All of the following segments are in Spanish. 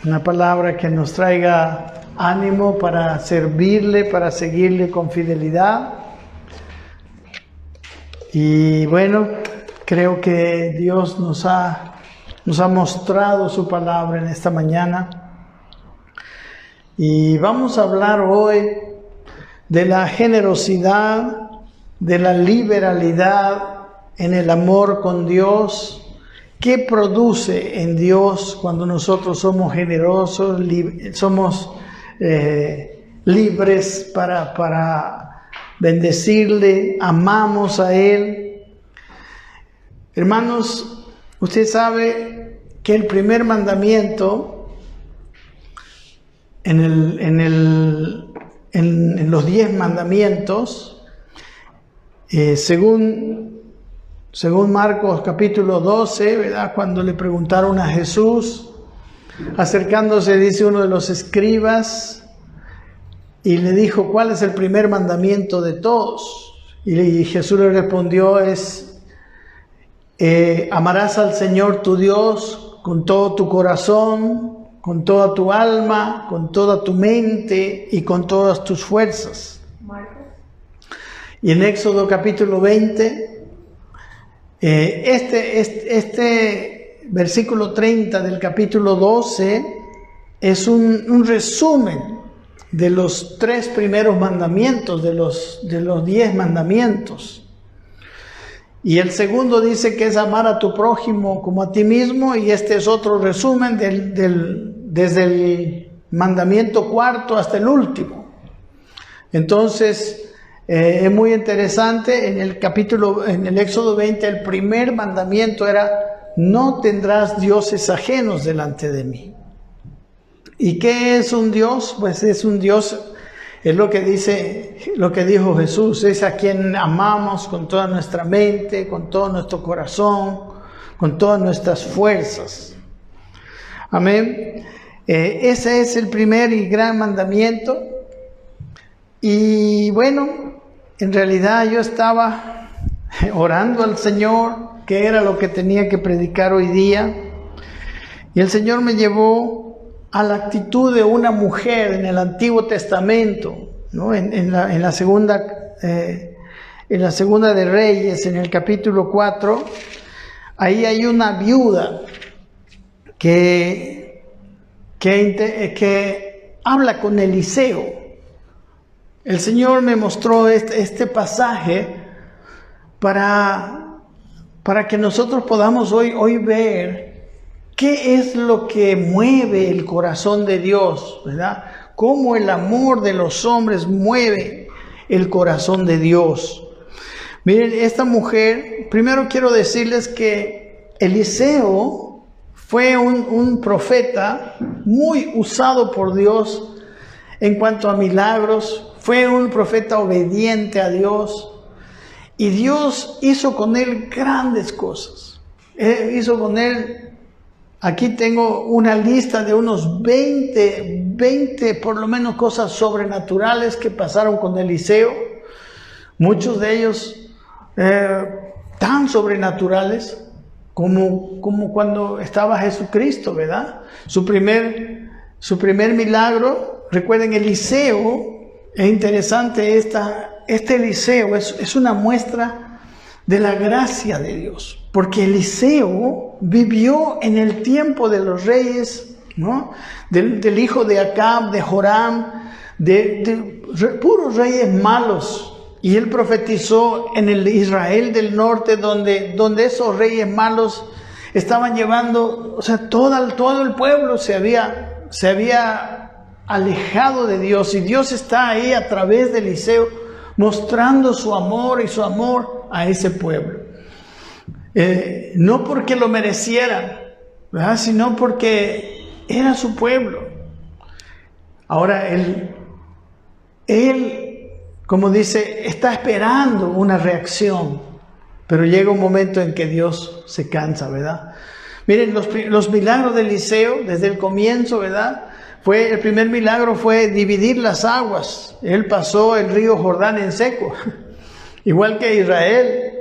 una palabra que nos traiga ánimo para servirle, para seguirle con fidelidad. Y bueno, creo que Dios nos ha mostrado su palabra en esta mañana. Y vamos a hablar hoy de la generosidad, de la liberalidad en el amor con Dios. ¿Qué produce en Dios cuando nosotros somos generosos, somos libres para bendecirle, amamos a Él? Hermanos, usted sabe que el primer mandamiento en los 10 mandamientos, según Marcos capítulo 12, ¿verdad? Cuando le preguntaron a Jesús, acercándose, dice uno de los escribas, y le dijo, ¿cuál es el primer mandamiento de todos? Y Jesús le respondió, amarás al Señor tu Dios con todo tu corazón, con toda tu alma, con toda tu mente y con todas tus fuerzas. Y en Éxodo capítulo 20, este versículo 30 del capítulo 12 es un resumen de los 3 primeros mandamientos, de los 10 mandamientos. Y el segundo dice que es amar a tu prójimo como a ti mismo, y este es otro resumen desde el mandamiento 4 hasta el último. Entonces, es muy interesante, en el Éxodo 20, el primer mandamiento era, no tendrás dioses ajenos delante de mí. ¿Y qué es un Dios? Pues es un Dios, es lo que dijo Jesús, es a quien amamos con toda nuestra mente, con todo nuestro corazón, con todas nuestras fuerzas. Amén. Ese es el primer y gran mandamiento. Y bueno, en realidad yo estaba orando al Señor, qué era lo que tenía que predicar hoy día. Y el Señor me llevó a la actitud de una mujer en el Antiguo Testamento, ¿no? En la segunda de Reyes, en el capítulo 4, ahí hay una viuda que habla con Eliseo. El Señor me mostró este pasaje para que nosotros podamos hoy ver qué es lo que mueve el corazón de Dios, ¿verdad? Cómo el amor de los hombres mueve el corazón de Dios. Miren, esta mujer, primero quiero decirles que Eliseo fue un profeta muy usado por Dios en cuanto a milagros. Fue un profeta obediente a Dios, y Dios hizo con él grandes cosas. Hizo con él, aquí tengo una lista de unos 20 por lo menos cosas sobrenaturales que pasaron con Eliseo. Muchos de ellos tan sobrenaturales como cuando estaba Jesucristo, ¿verdad? Su primer milagro, recuerden, Eliseo. Es interesante, este Eliseo es una muestra de la gracia de Dios, porque Eliseo vivió en el tiempo de los reyes, ¿no? Del hijo de Acab, de Joram, de puros reyes malos, y él profetizó en el Israel del norte, donde esos reyes malos estaban llevando, o sea, todo el pueblo se había alejado de Dios, y Dios está ahí a través de Eliseo mostrando su amor a ese pueblo. No porque lo merecieran, ¿verdad? Sino porque era su pueblo. Ahora él, como dice, está esperando una reacción, pero llega un momento en que Dios se cansa, ¿verdad? Miren, los milagros de Eliseo desde el comienzo, ¿verdad? El primer milagro fue dividir las aguas. Él pasó el río Jordán en seco, igual que Israel.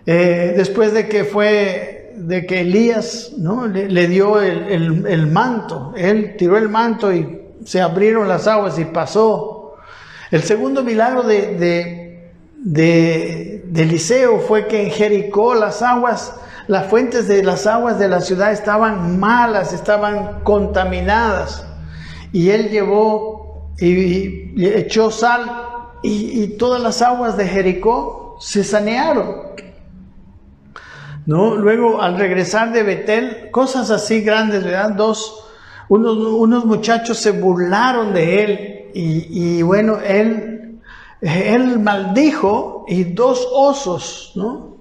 Después de que fue de que Elías, ¿no?, le dio el manto. Él tiró el manto y se abrieron las aguas y pasó. El segundo milagro de Eliseo fue que en Jericó las fuentes de las aguas de la ciudad estaban malas, estaban contaminadas. Y él llevó y echó sal y todas las aguas de Jericó se sanearon, ¿no? Luego, al regresar de Betel, cosas así grandes, ¿verdad? Unos muchachos se burlaron de él y bueno, él maldijo y 2 osos, ¿no?,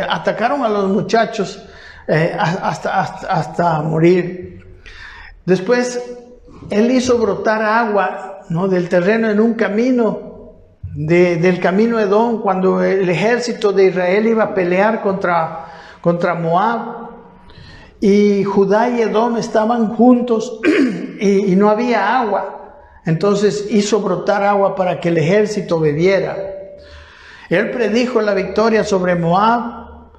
atacaron a los muchachos hasta morir. Después, él hizo brotar agua, ¿no?, del terreno en un camino, del camino Edom, cuando el ejército de Israel iba a pelear contra Moab. Y Judá y Edom estaban juntos y no había agua. Entonces hizo brotar agua para que el ejército bebiera. Él predijo la victoria sobre Moab.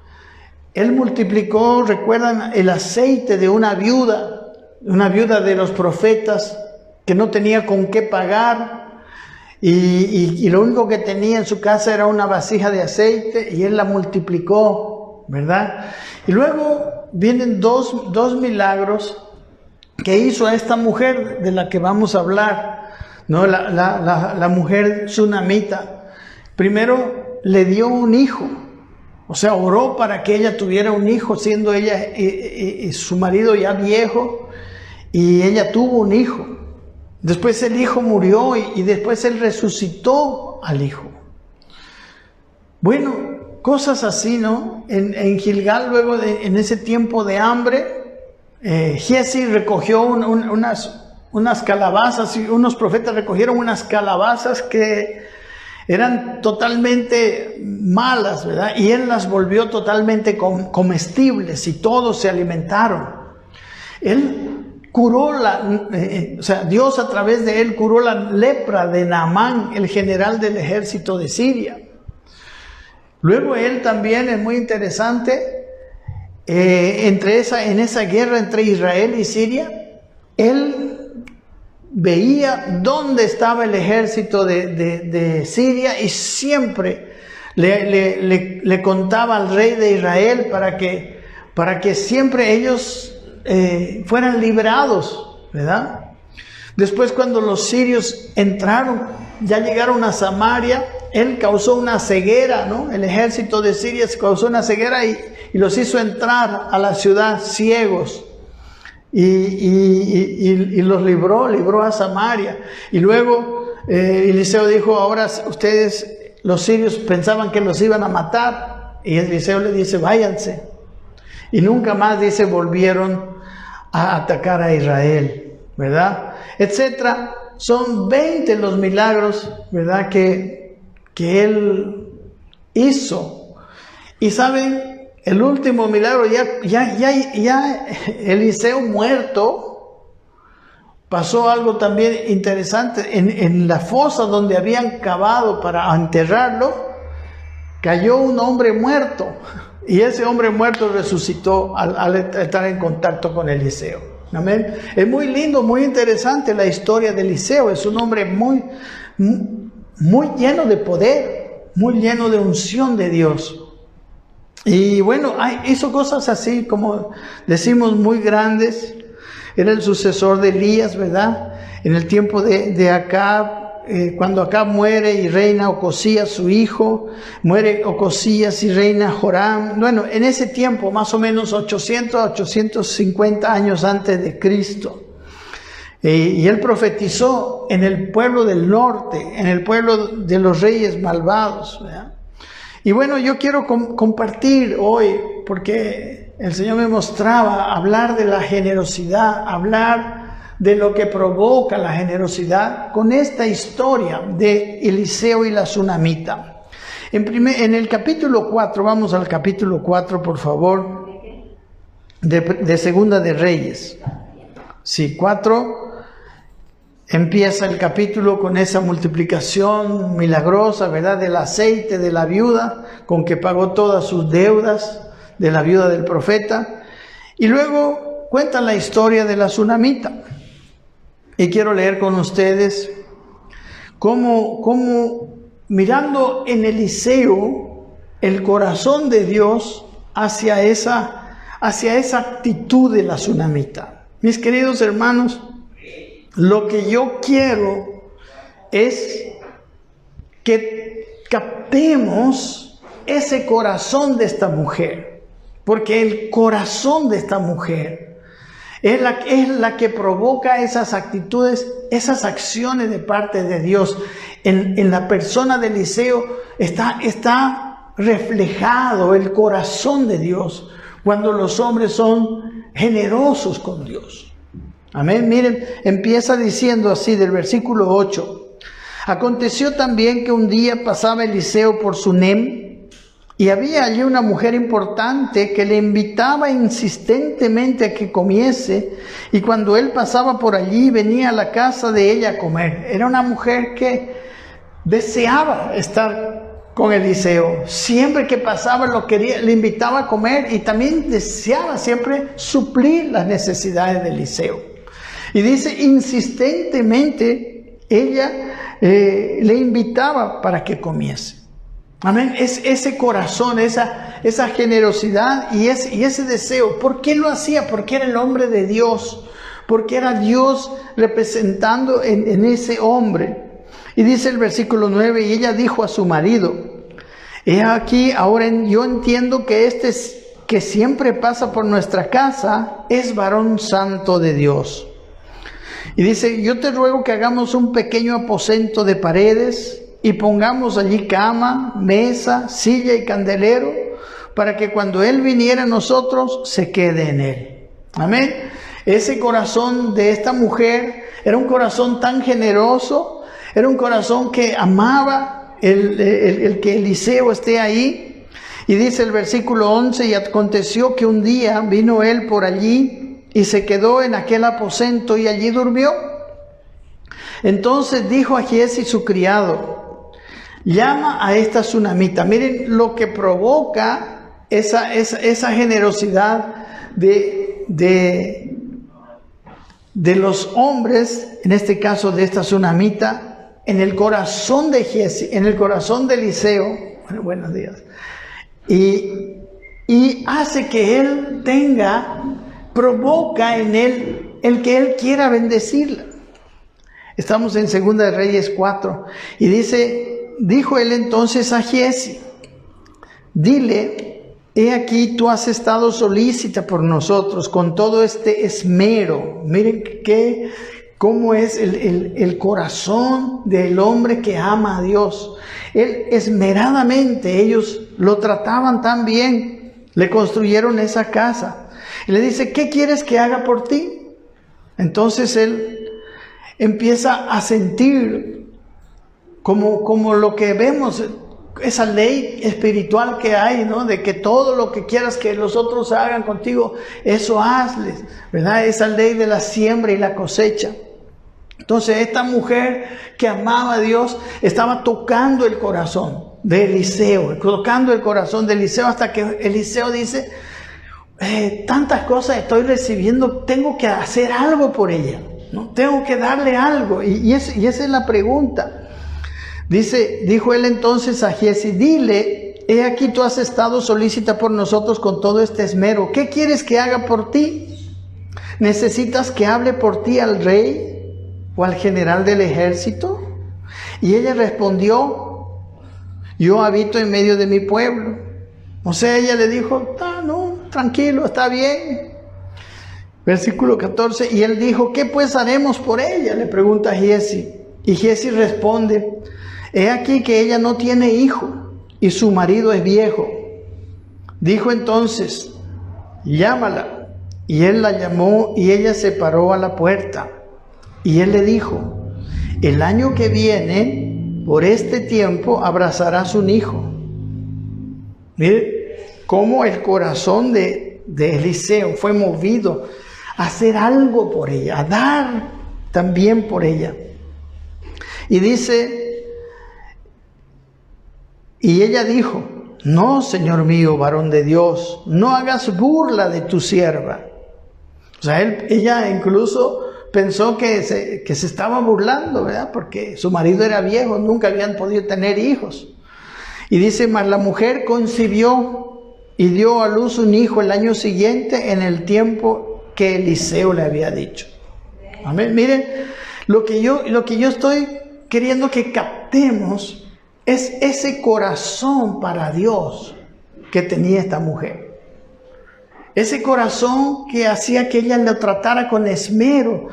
Él multiplicó, recuerdan, el aceite de una viuda de los profetas que no tenía con qué pagar. Y lo único que tenía en su casa era una vasija de aceite y él la multiplicó, ¿verdad? Y luego vienen dos milagros que hizo esta mujer de la que vamos a hablar, ¿no? La mujer tsunamita. Primero le dio un hijo, o sea, oró para que ella tuviera un hijo, siendo ella y su marido ya viejo, y ella tuvo un hijo. Después el hijo murió y después él resucitó al hijo. Bueno, cosas así, ¿no? En Gilgal, luego en ese tiempo de hambre, Giezi recogió unas calabazas, y unos profetas recogieron unas calabazas que eran totalmente malas, ¿verdad? Y él las volvió totalmente comestibles y todos se alimentaron. Él curó Dios a través de él curó la lepra de Naamán, el general del ejército de Siria. Luego él también, es muy interesante, en esa guerra entre Israel y Siria, él veía dónde estaba el ejército de Siria y siempre le contaba al rey de Israel para que siempre ellos fueran librados, ¿verdad? Después, cuando los sirios entraron, ya llegaron a Samaria, él causó una ceguera, ¿no? El ejército de Siria causó una ceguera y los hizo entrar a la ciudad ciegos. Y los libró a Samaria. Y luego Eliseo dijo: ahora ustedes, los sirios, pensaban que los iban a matar. Y Eliseo le dice: váyanse. Y nunca más, dice, volvieron a atacar a Israel, ¿verdad? Etcétera. Son 20 los milagros, ¿verdad?, que él hizo. Y saben, el último milagro, ya Eliseo muerto, pasó algo también interesante. En la fosa donde habían cavado para enterrarlo, cayó un hombre muerto. Y ese hombre muerto resucitó al estar en contacto con Eliseo. Amén. Es muy lindo, muy interesante la historia de Eliseo. Es un hombre muy lleno de poder, muy lleno de unción de Dios. Y bueno, hizo cosas así, como decimos, muy grandes. Era el sucesor de Elías, ¿verdad? En el tiempo de Acab. Cuando Acab muere y reina Ocosías, su hijo, muere Ocosías y reina Joram. Bueno, en ese tiempo, más o menos 850 años antes de Cristo. Y él profetizó en el pueblo del norte, en el pueblo de los reyes malvados, ¿verdad? Y bueno, yo quiero compartir hoy, porque el Señor me mostraba hablar de la generosidad, hablar de lo que provoca la generosidad con esta historia de Eliseo y la tsunamita. En el capítulo 4, vamos al capítulo 4, por favor, de Segunda de Reyes. Sí, 4, empieza el capítulo con esa multiplicación milagrosa, ¿verdad?, del aceite de la viuda, con que pagó todas sus deudas de la viuda del profeta. Y luego cuentan la historia de la tsunamita. Y quiero leer con ustedes cómo mirando en Eliseo el corazón de Dios hacia esa actitud de la tsunamita. Mis queridos hermanos, lo que yo quiero es que captemos ese corazón de esta mujer, porque el corazón de esta mujer es la que provoca esas actitudes, esas acciones de parte de Dios. En la persona de Eliseo está reflejado el corazón de Dios cuando los hombres son generosos con Dios. Amén. Miren, empieza diciendo así del versículo 8. Aconteció también que un día pasaba Eliseo por Sunem, y había allí una mujer importante que le invitaba insistentemente a que comiese, y cuando él pasaba por allí venía a la casa de ella a comer. Era una mujer que deseaba estar con Eliseo. Siempre que pasaba lo quería, le invitaba a comer, y también deseaba siempre suplir las necesidades de Eliseo. Y dice, insistentemente ella le invitaba para que comiese. Amén. Es ese corazón, esa generosidad y ese deseo. ¿Por qué lo hacía? Porque era el hombre de Dios. Porque era Dios representando en ese hombre. Y dice el versículo 9, y ella dijo a su marido, he aquí, ahora yo entiendo que que siempre pasa por nuestra casa es varón santo de Dios. Y dice, yo te ruego que hagamos un pequeño aposento de paredes y pongamos allí cama, mesa, silla y candelero, para que cuando él viniera a nosotros se quede en él. Amén. Ese corazón de esta mujer era un corazón tan generoso, era un corazón que amaba el que Eliseo esté ahí. Y dice el versículo 11, y aconteció que un día vino él por allí y se quedó en aquel aposento y allí durmió. Entonces dijo a Giezi su criado, llama a esta tsunamita. Miren lo que provoca esa generosidad de los hombres, en este caso de esta tsunamita, en el corazón de Giezi, en el corazón de Eliseo. Bueno, buenos días. Y hace que él provoca en él el que él quiera bendecirla. Estamos en 2 de Reyes 4. Y dijo él entonces a Giezi, dile, he aquí tú has estado solícita por nosotros con todo este esmero. Miren cómo es el corazón del hombre que ama a Dios. Él esmeradamente, ellos lo trataban tan bien, le construyeron esa casa. Y le dice, ¿qué quieres que haga por ti? Entonces él empieza a sentir como lo que vemos, esa ley espiritual que hay, ¿no? De que todo lo que quieras que los otros hagan contigo, eso hazles, ¿verdad? Esa ley de la siembra y la cosecha. Entonces esta mujer que amaba a Dios estaba tocando el corazón de Eliseo, hasta que Eliseo dice, tantas cosas estoy recibiendo, tengo que hacer algo por ella, ¿no? Tengo que darle algo. Y esa es la pregunta. Dijo él entonces a Giezi, dile, he aquí tú has estado solícita por nosotros con todo este esmero. ¿Qué quieres que haga por ti? ¿Necesitas que hable por ti al rey o al general del ejército? Y ella respondió, yo habito en medio de mi pueblo. O sea, ella le dijo, no, tranquilo, está bien. Versículo 14, y él dijo, ¿qué pues haremos por ella? Le pregunta a Giezi. Y Giezi responde, he aquí que ella no tiene hijo y su marido es viejo. Dijo entonces, llámala. Y él la llamó y ella se paró a la puerta. Y él le dijo, el año que viene, por este tiempo, abrazarás un hijo. Mire cómo el corazón de Eliseo fue movido a hacer algo por ella, a dar también por ella. Y dice, y ella dijo, no, señor mío, varón de Dios, no hagas burla de tu sierva. O sea, ella incluso pensó que se estaba burlando, ¿verdad? Porque su marido era viejo, nunca habían podido tener hijos. Y dice, mas la mujer concibió y dio a luz un hijo el año siguiente en el tiempo que Eliseo le había dicho. Amén. Miren, lo que yo estoy queriendo que captemos es ese corazón para Dios que tenía esta mujer. Ese corazón que hacía que ella lo tratara con esmero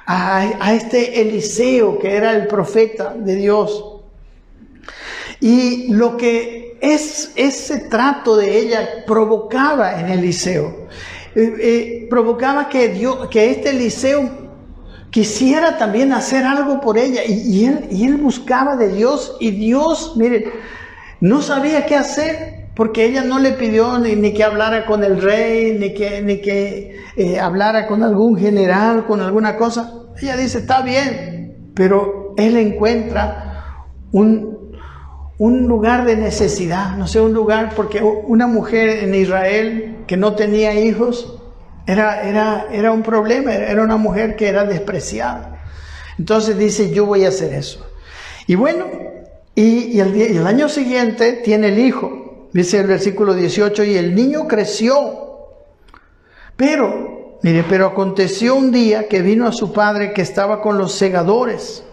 a este Eliseo, que era el profeta de Dios. Y lo que ese trato de ella provocaba en Eliseo, provocaba que este Eliseo quisiera también hacer algo por ella. Y él buscaba de Dios, y Dios, miren, no sabía qué hacer. Porque ella no le pidió ni que hablara con el rey, ni que hablara con algún general, con alguna cosa. Ella dice, está bien, pero él encuentra un lugar de necesidad, no sé, un lugar, porque una mujer en Israel que no tenía hijos, era un problema, era una mujer que era despreciada. Entonces dice, yo voy a hacer eso. Y bueno, y el año siguiente tiene el hijo. Dice el versículo 18, y el niño creció. Pero aconteció un día que vino a su padre que estaba con los segadores.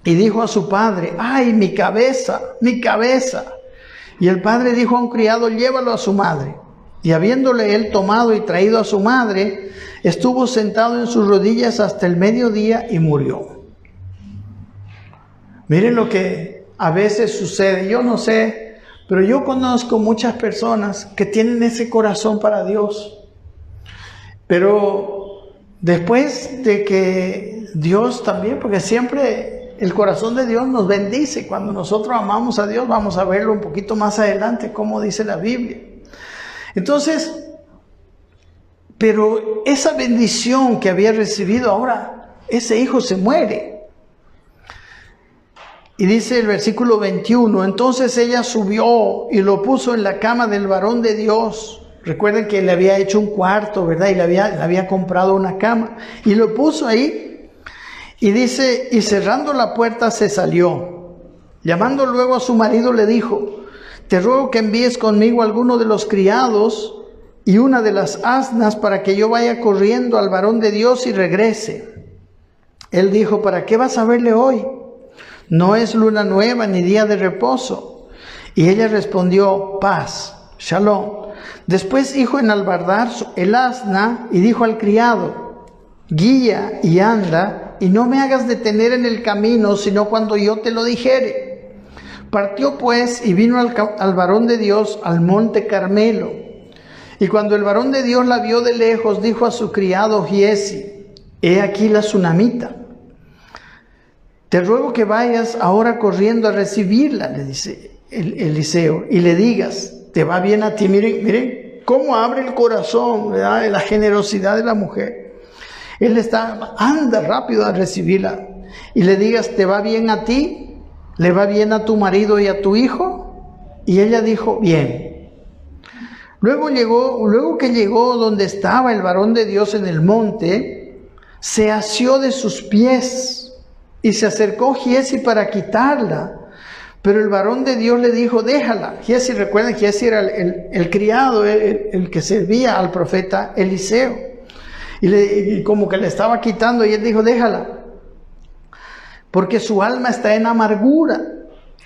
Y dijo a su padre, ¡ay, mi cabeza, mi cabeza! Y el padre dijo a un criado, llévalo a su madre. Y habiéndole él tomado y traído a su madre, estuvo sentado en sus rodillas hasta el mediodía y murió. Miren lo que a veces sucede. Yo no sé, pero yo conozco muchas personas que tienen ese corazón para Dios. Pero después de que Dios también, porque siempre el corazón de Dios nos bendice. Cuando nosotros amamos a Dios, vamos a verlo un poquito más adelante, como dice la Biblia. Entonces, pero esa bendición que había recibido, ahora ese hijo se muere. Y dice el versículo 21, entonces ella subió y lo puso en la cama del varón de Dios. Recuerden que le había hecho un cuarto, ¿verdad? Y le había comprado una cama. Y lo puso ahí. Y dice, y cerrando la puerta se salió. Llamando luego a su marido le dijo, te ruego que envíes conmigo a alguno de los criados y una de las asnas para que yo vaya corriendo al varón de Dios y regrese. Él dijo, ¿para qué vas a verle hoy? No es luna nueva ni día de reposo. Y ella respondió, paz, shalom. Después dijo en albardar el asna y dijo al criado, guía y anda y no me hagas detener en el camino, sino cuando yo te lo dijere. Partió pues y vino al varón de Dios al monte Carmelo. Y cuando el varón de Dios la vio de lejos, dijo a su criado Giesi, he aquí la sunamita. Te ruego que vayas ahora corriendo a recibirla, le dice Eliseo, y le digas, te va bien a ti. Miren cómo abre el corazón, ¿verdad? La generosidad de la mujer. Él anda rápido a recibirla. Y le digas, ¿te va bien a ti? ¿Le va bien a tu marido y a tu hijo? Y ella dijo, bien. Luego que llegó donde estaba el varón de Dios en el monte, se asió de sus pies. Y se acercó Giesi para quitarla, pero el varón de Dios le dijo, déjala. Giesi, recuerden, Giesi era el criado, el que servía al profeta Eliseo. Y como que le estaba quitando, y él dijo, déjala, porque su alma está en amargura,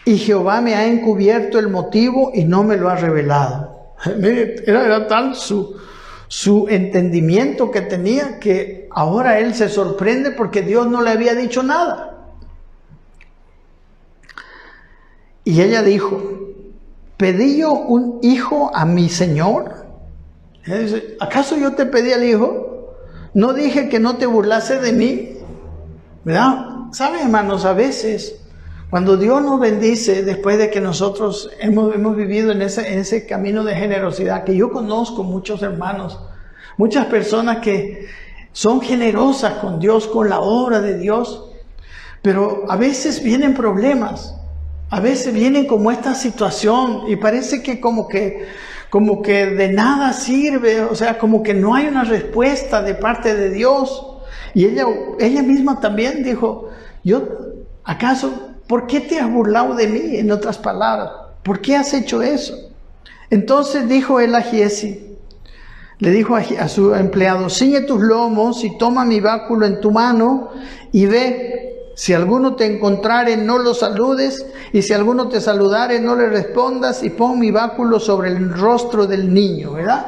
y Jehová me ha encubierto el motivo y no me lo ha revelado. Era tal su entendimiento que tenía, que ahora él se sorprende porque Dios no le había dicho nada. Y ella dijo, ¿pedí yo un hijo a mi Señor? Ella dice, ¿acaso yo te pedí al hijo? ¿No dije que no te burlase de mí? ¿Verdad? ¿Saben, hermanos? A veces, cuando Dios nos bendice, después de que nosotros hemos vivido en ese camino de generosidad, que yo conozco muchos hermanos, muchas personas que son generosas con Dios, con la obra de Dios, pero a veces vienen problemas. a veces vienen como esta situación y parece que como que de nada sirve, o sea, como que no hay una respuesta de parte de Dios. Y ella misma también dijo, ¿por qué te has burlado de mí? En otras palabras, ¿por qué has hecho eso? Entonces dijo él a Giezi, le dijo a su empleado, ciñe tus lomos y toma mi báculo en tu mano y ve. Si alguno te encontrare, no lo saludes, y si alguno te saludare, no le respondas, y pon mi báculo sobre el rostro del niño, ¿verdad?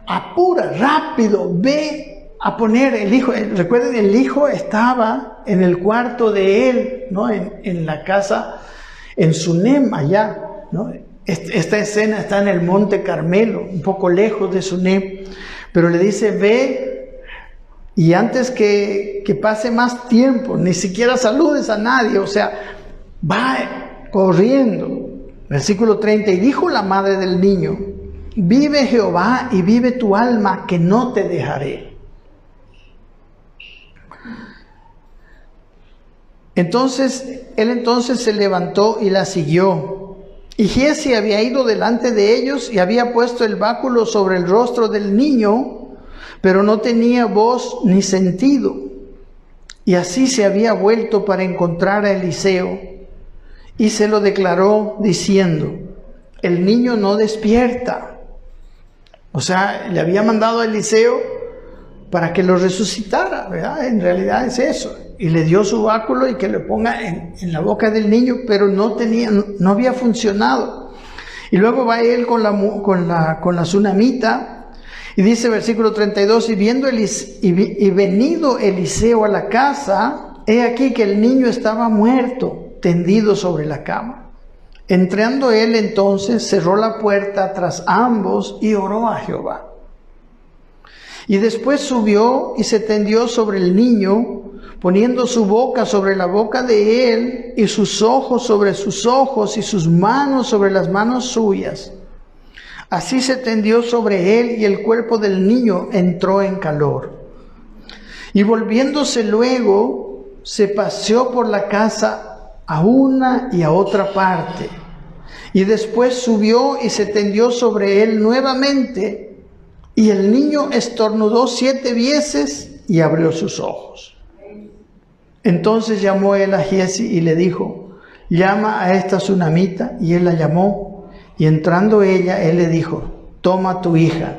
Apura, rápido, ve a poner el hijo. Recuerden, el hijo estaba en el cuarto de él, ¿no? En la casa, en Sunem, allá, ¿no? Esta escena está en el Monte Carmelo, un poco lejos de Sunem, pero le dice, ve. Y antes que pase más tiempo, ni siquiera saludes a nadie, o sea, va corriendo. Versículo 30, y dijo la madre del niño, vive Jehová y vive tu alma, que no te dejaré. Entonces, él se levantó y la siguió. Y Giezi había ido delante de ellos y había puesto el báculo sobre el rostro del niño, pero no tenía voz ni sentido. Y así se había vuelto para encontrar a Eliseo y se lo declaró diciendo, el niño no despierta. O sea, le había mandado a Eliseo para que lo resucitara, ¿verdad? En realidad es eso. Y le dio su báculo y que le ponga en la boca del niño, pero no había funcionado. Y luego va él con la tsunamita. Y dice versículo 32, y venido Eliseo a la casa, he aquí que el niño estaba muerto, tendido sobre la cama. Entrando él entonces, cerró la puerta tras ambos y oró a Jehová. Y después subió y se tendió sobre el niño, poniendo su boca sobre la boca de él, y sus ojos sobre sus ojos, y sus manos sobre las manos suyas. Así se tendió sobre él y el cuerpo del niño entró en calor. Y volviéndose luego, se paseó por la casa a una y a otra parte. Y después subió y se tendió sobre él nuevamente. Y el niño estornudó 7 veces y abrió sus ojos. Entonces llamó él a Giezi y le dijo, llama a esta tsunamita. Y él la llamó. Y entrando ella, él le dijo, toma tu hija.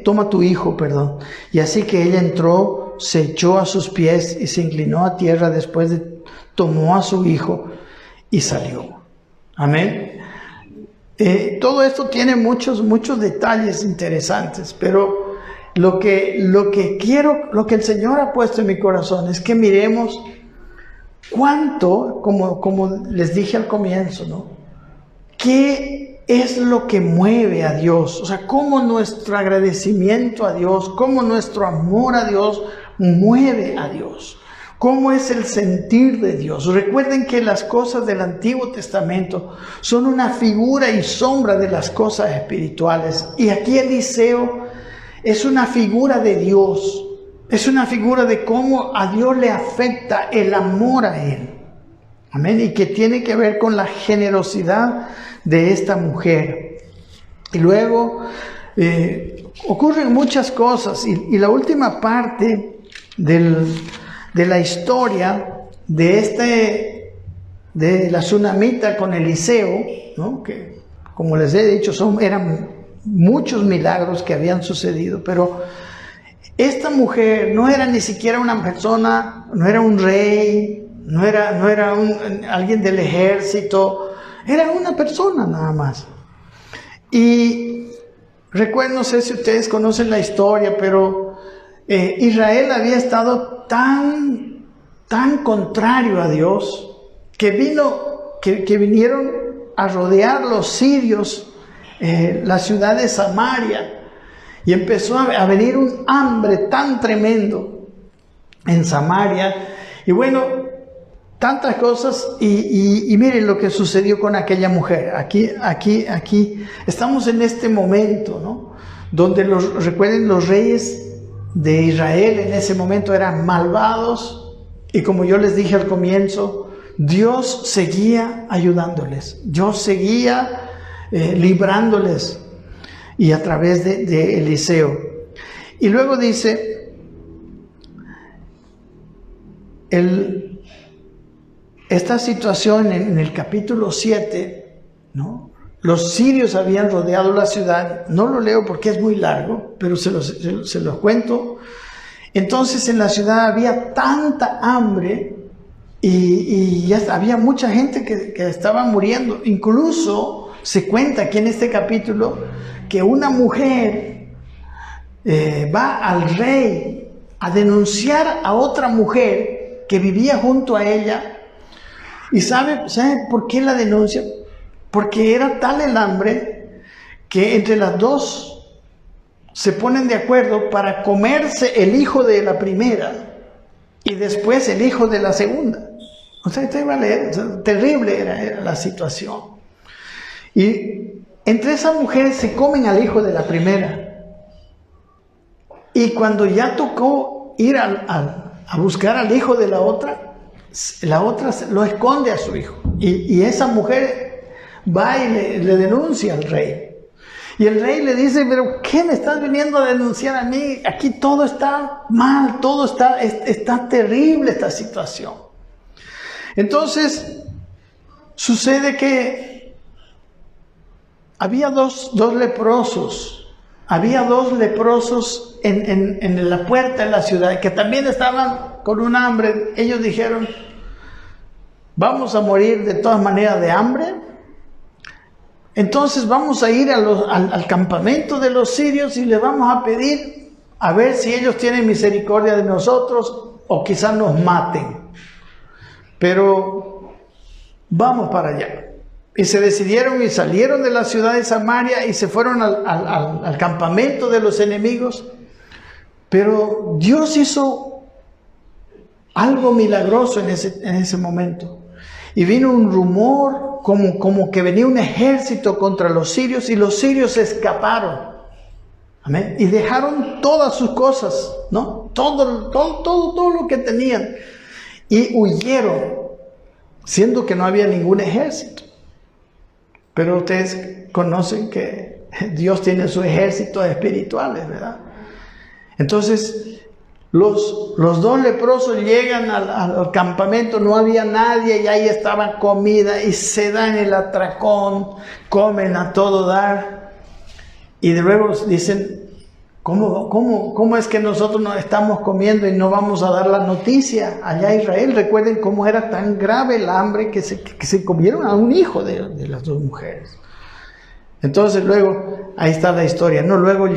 Toma tu hijo, perdón. Y así que ella entró, se echó a sus pies y se inclinó a tierra, tomó a su hijo y salió. Amén. Todo esto tiene muchos detalles interesantes, pero lo que el Señor ha puesto en mi corazón es que miremos cuánto, como les dije al comienzo, ¿no? ¿Qué es lo que mueve a Dios? O sea, cómo nuestro agradecimiento a Dios, cómo nuestro amor a Dios mueve a Dios. ¿Cómo es el sentir de Dios? Recuerden que las cosas del Antiguo Testamento son una figura y sombra de las cosas espirituales. Y aquí Eliseo es una figura de Dios. Es una figura de cómo a Dios le afecta el amor a Él. Amén. Y que tiene que ver con la generosidad de esta mujer. Y luego ocurren muchas cosas. Y la última parte de la historia de la tsunamita con Eliseo, ¿no? Que como les he dicho eran muchos milagros que habían sucedido, pero esta mujer no era ni siquiera una persona, no era un rey, no era alguien del ejército, era una persona nada más. Y recuerdo, no sé si ustedes conocen la historia, pero Israel había estado tan contrario a Dios que vinieron a rodear los sirios la ciudad de Samaria, y empezó a venir un hambre tan tremendo en Samaria. Y bueno, tantas cosas, y miren lo que sucedió con aquella mujer. Aquí estamos en este momento, ¿no? Donde recuerden, los reyes de Israel en ese momento eran malvados, y como yo les dije al comienzo, Dios seguía ayudándoles, Dios seguía librándoles, y a través de Eliseo. Y luego dice, esta situación en el capítulo 7, ¿no? Los sirios habían rodeado la ciudad. No lo leo porque es muy largo, pero se los cuento. Entonces en la ciudad había tanta hambre y ya había mucha gente que estaba muriendo. Incluso se cuenta aquí en este capítulo que una mujer va al rey a denunciar a otra mujer que vivía junto a ella. ¿Y sabe por qué la denuncia? Porque era tal el hambre que entre las dos se ponen de acuerdo para comerse el hijo de la primera y después el hijo de la segunda. O sea, usted va a leer, terrible era la situación. Y entre esas mujeres se comen al hijo de la primera. Y cuando ya tocó ir a buscar al hijo de la otra lo esconde a su hijo. Y esa mujer va y le denuncia al rey. Y el rey le dice, pero ¿qué me estás viniendo a denunciar a mí? Aquí todo está mal, todo está terrible esta situación. Entonces, sucede que había dos leprosos. Había dos leprosos en la puerta de la ciudad que también estaban con un hambre. Ellos dijeron, vamos a morir de todas maneras de hambre. Entonces vamos a ir al campamento de los sirios y les vamos a pedir a ver si ellos tienen misericordia de nosotros o quizás nos maten. Pero vamos para allá. Y se decidieron y salieron de la ciudad de Samaria y se fueron al campamento de los enemigos. Pero Dios hizo algo milagroso en ese momento. Y vino un rumor como que venía un ejército contra los sirios y los sirios escaparon. Amén. Y dejaron todas sus cosas, ¿no? Todo lo que tenían. Y huyeron, siendo que no había ningún ejército. Pero ustedes conocen que Dios tiene su ejército espirituales, ¿verdad? Entonces, los dos leprosos llegan al campamento, no había nadie y ahí estaba comida y se dan el atracón, comen a todo dar. Y luego dicen, ¿cómo es que nosotros nos estamos comiendo y no vamos a dar la noticia allá a Israel? Recuerden cómo era tan grave el hambre que se comieron a un hijo de las dos mujeres. Entonces luego, ahí está la historia, ¿no? Luego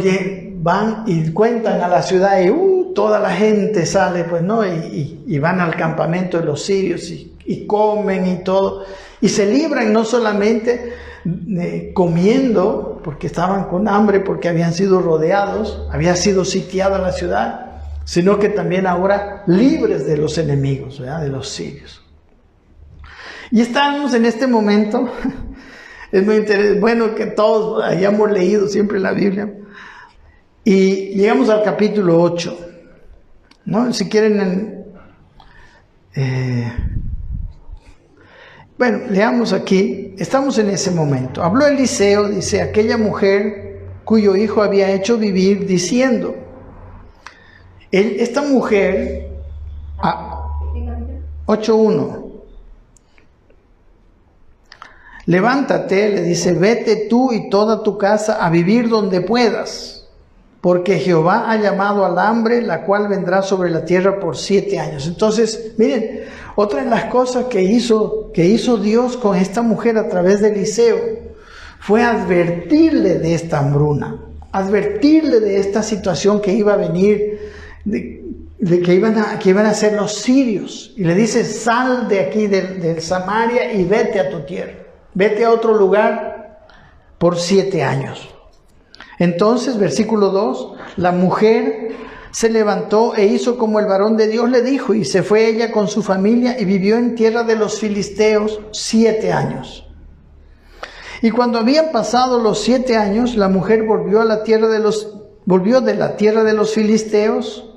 van y cuentan a la ciudad y toda la gente sale, pues, ¿no? Y van al campamento de los sirios y comen y todo. Y se libran no solamente comiendo, porque estaban con hambre, porque habían sido rodeados, había sido sitiada la ciudad, sino que también ahora libres de los enemigos, ¿verdad? De los sirios. Y estamos en este momento, es muy interesante, bueno que todos hayamos leído siempre la Biblia, y llegamos al capítulo 8, ¿no? Si quieren, bueno, leamos aquí, estamos en ese momento. Habló Eliseo, dice, aquella mujer cuyo hijo había hecho vivir, diciendo, esta mujer, 8:1, levántate, le dice, vete tú y toda tu casa a vivir donde puedas, porque Jehová ha llamado al hambre, la cual vendrá sobre la tierra por 7 años. Entonces, miren, otra de las cosas que hizo Dios con esta mujer a través de Eliseo fue advertirle de esta hambruna, advertirle de esta situación que iba a venir, de que iban a ser los sirios. Y le dice, sal de aquí de Samaria y vete a tu tierra, vete a otro lugar por 7 años. Entonces, versículo 2, la mujer se levantó e hizo como el varón de Dios le dijo, y se fue ella con su familia y vivió en tierra de los filisteos 7 años. Y cuando habían pasado los 7 años, la mujer volvió de la tierra de los filisteos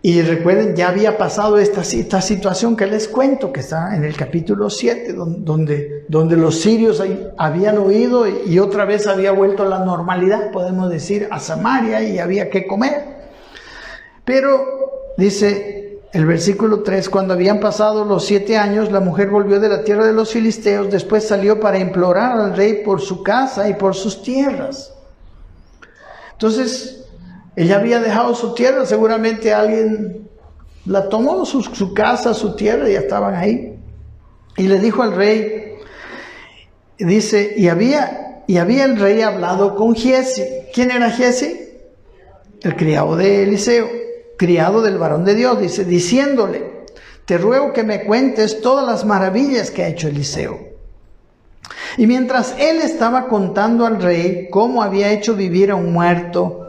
Y recuerden, ya había pasado esta situación que les cuento, que está en el capítulo 7, donde los sirios habían huido y otra vez había vuelto a la normalidad, podemos decir, a Samaria, y había que comer. Pero, dice el versículo 3, cuando habían pasado los 7 años, la mujer volvió de la tierra de los filisteos, después salió para implorar al rey por su casa y por sus tierras. Entonces, ella había dejado su tierra, seguramente alguien la tomó, su casa, su tierra, ya estaban ahí. Y le dijo al rey, dice, y había el rey hablado con Giezi. ¿Quién era Giezi? El criado de Eliseo, criado del varón de Dios, dice, diciéndole, te ruego que me cuentes todas las maravillas que ha hecho Eliseo. Y mientras él estaba contando al rey cómo había hecho vivir a un muerto,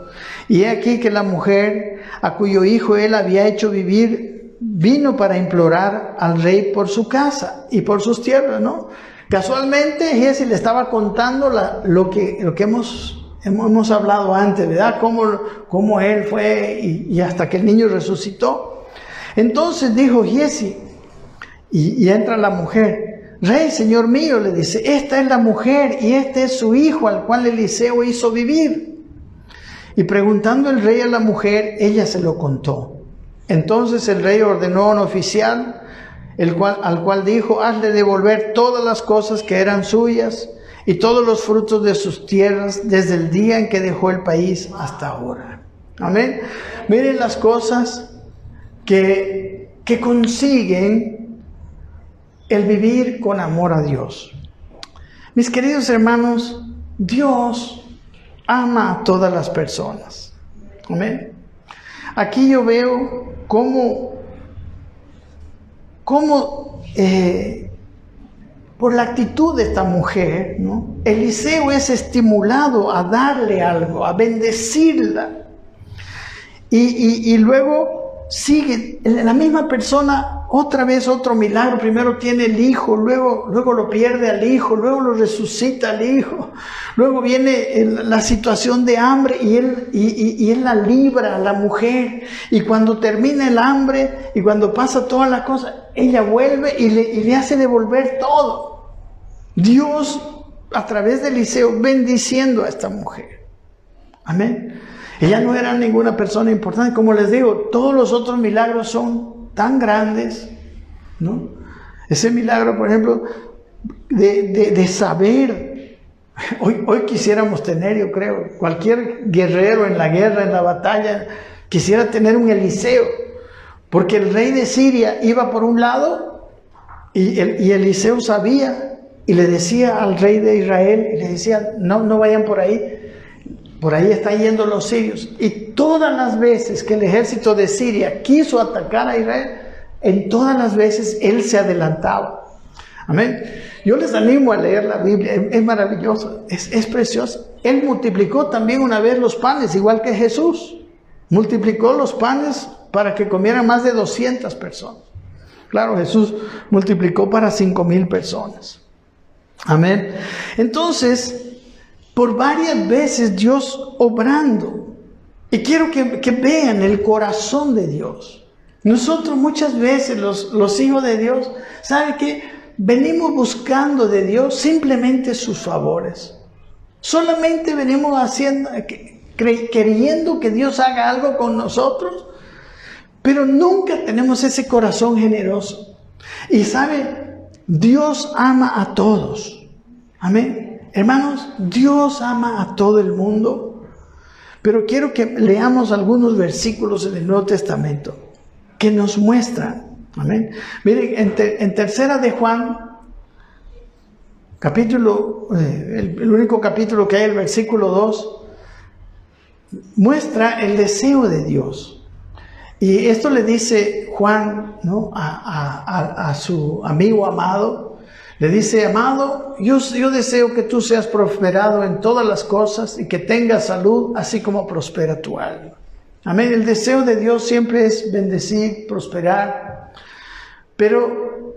y he aquí que la mujer a cuyo hijo él había hecho vivir vino para implorar al rey por su casa y por sus tierras, ¿no? Casualmente Giezi le estaba contando lo que hemos hablado antes, ¿verdad? Cómo él fue y hasta que el niño resucitó. Entonces dijo Giezi, y entra la mujer, rey, señor mío, le dice, esta es la mujer y este es su hijo al cual Eliseo hizo vivir. Y preguntando el rey a la mujer, ella se lo contó. Entonces el rey ordenó a un oficial, al cual dijo, hazle devolver todas las cosas que eran suyas y todos los frutos de sus tierras desde el día en que dejó el país hasta ahora. Amén. Miren las cosas que consiguen el vivir con amor a Dios. Mis queridos hermanos, Dios ama a todas las personas. Amén. Aquí yo veo cómo por la actitud de esta mujer, ¿no? Eliseo es estimulado a darle algo, a bendecirla. Y luego sigue la misma persona, otra vez otro milagro. Primero tiene el hijo, luego lo pierde al hijo, luego lo resucita al hijo. Luego viene la situación de hambre y él la libra a la mujer. Y cuando termina el hambre y cuando pasa toda la cosa, ella vuelve y le hace devolver todo. Dios, a través de Eliseo, bendiciendo a esta mujer. Amén. Ella no era ninguna persona importante. Como les digo, todos los otros milagros son tan grandes, ¿no? Ese milagro, por ejemplo, de saber. Hoy quisiéramos tener, yo creo, cualquier guerrero en la guerra, en la batalla, quisiera tener un Eliseo, porque el rey de Siria iba por un lado y Eliseo sabía y le decía al rey de Israel, y le decía, no vayan por ahí están yendo los sirios. Y todas las veces que el ejército de Siria quiso atacar a Israel, en todas las veces él se adelantaba. Amén. Yo les animo a leer la Biblia, es maravilloso, es precioso. Él multiplicó también una vez los panes, igual que Jesús. Multiplicó los panes para que comieran más de 200 personas. Claro, Jesús multiplicó para 5,000 personas. Amén. Entonces, por varias veces Dios obrando. Y quiero que vean el corazón de Dios. Nosotros muchas veces, los hijos de Dios, ¿sabe qué? Venimos buscando de Dios simplemente sus favores. Solamente venimos queriendo que Dios haga algo con nosotros, pero nunca tenemos ese corazón generoso. Y ¿sabe? Dios ama a todos. Amén. Hermanos, Dios ama a todo el mundo. Pero quiero que leamos algunos versículos en el Nuevo Testamento que nos muestran. Amén. Miren, en tercera de Juan, capítulo, el único capítulo que hay, el versículo 2, muestra el deseo de Dios. Y esto le dice Juan, ¿no? a su amigo amado. Le dice, amado, yo deseo que tú seas prosperado en todas las cosas y que tengas salud, así como prospera tu alma. Amén. El deseo de Dios siempre es bendecir, prosperar. Pero,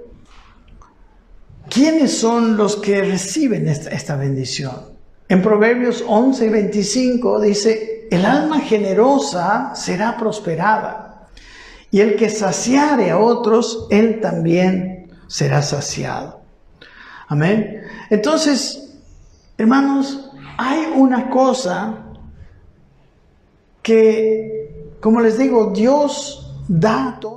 ¿quiénes son los que reciben esta bendición? En Proverbios 11:25 dice, el alma generosa será prosperada Y el que saciare a otros, él también será saciado. Amén. Entonces, hermanos, hay una cosa que, como les digo, Dios da todo.